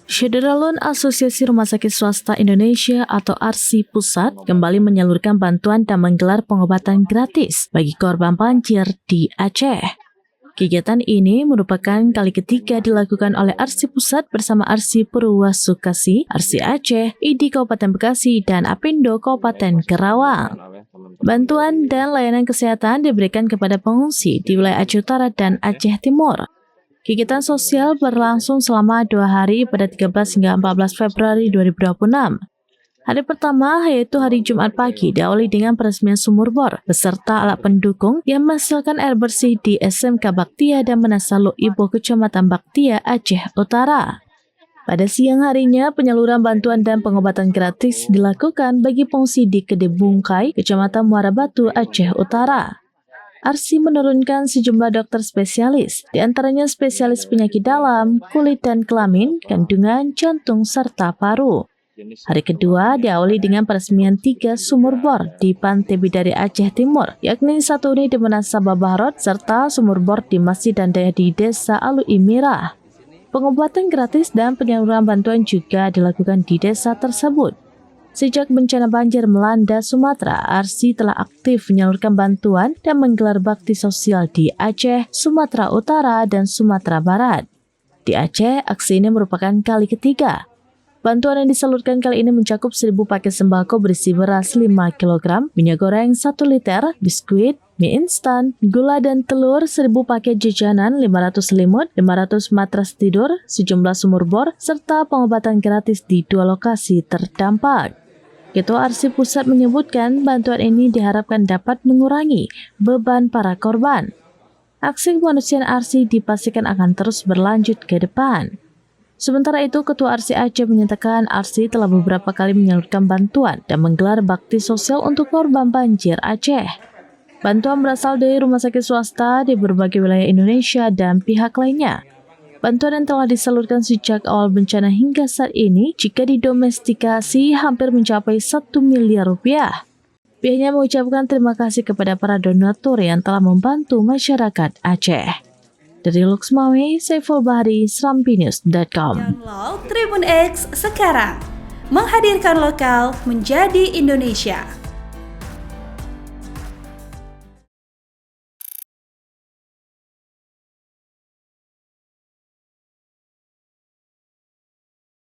Syederalun Asosiasi Rumah Sakit Swasta Indonesia atau ARSI Pusat kembali menyalurkan bantuan dan menggelar pengobatan gratis bagi korban banjir di Aceh. Kegiatan ini merupakan kali ketiga dilakukan oleh ARSI Pusat bersama ARSI Purwasukasi, ARSI Aceh, ID Kabupaten Bekasi, dan Apindo Kabupaten Kerawang. Bantuan dan layanan kesehatan diberikan kepada pengungsi di wilayah Aceh Utara dan Aceh Timur. Kegiatan sosial berlangsung selama 2 hari pada 13 hingga 14 Februari 2026. Hari pertama yaitu hari Jumat pagi diawali dengan peresmian sumur bor beserta alat pendukung yang menghasilkan air bersih di SMK Baktia dan Menasaluk Ibo Kecamatan Baktia, Aceh Utara. Pada siang harinya, penyaluran bantuan dan pengobatan gratis dilakukan bagi pengungsi di Kedebungkai, Kecamatan Muara Batu, Aceh Utara. ARSI menurunkan sejumlah dokter spesialis, di antaranya spesialis penyakit dalam, kulit dan kelamin, kandungan, jantung, serta paru. Hari kedua diawali dengan peresmian 3 sumur bor di Pantai Bidari Aceh Timur, yakni 1 unit di Menasabah Bahrot, serta sumur bor di Masjid dan Daya di Desa Alui Mirah. Pengobatan gratis dan penyaluran bantuan juga dilakukan di desa tersebut. Sejak bencana banjir melanda Sumatera, ARSI telah aktif menyalurkan bantuan dan menggelar bakti sosial di Aceh, Sumatera Utara, dan Sumatera Barat. Di Aceh, aksi ini merupakan kali ketiga. Bantuan yang disalurkan kali ini mencakup 1.000 paket sembako berisi beras 5 kg, minyak goreng 1 liter, biskuit, mie instan, gula dan telur, 1.000 paket jajanan, 500 selimut, 500 matras tidur, sejumlah sumur bor, serta pengobatan gratis di 2 lokasi terdampak. Ketua ARSI Pusat menyebutkan bantuan ini diharapkan dapat mengurangi beban para korban. Aksi kemanusiaan ARSI dipastikan akan terus berlanjut ke depan. Sementara itu, Ketua ARSI Aceh menyatakan ARSI telah beberapa kali menyalurkan bantuan dan menggelar bakti sosial untuk korban banjir Aceh. Bantuan berasal dari rumah sakit swasta di berbagai wilayah Indonesia dan pihak lainnya. Bantuan yang telah disalurkan sejak awal bencana hingga saat ini jika didomestikasi hampir mencapai 1 miliar rupiah. Pihaknya mengucapkan terima kasih kepada para donatur yang telah membantu masyarakat Aceh. Dari Luxmawe, Saiful Bahri, SrampiNews.com. Download Tribun X sekarang, menghadirkan lokal menjadi Indonesia.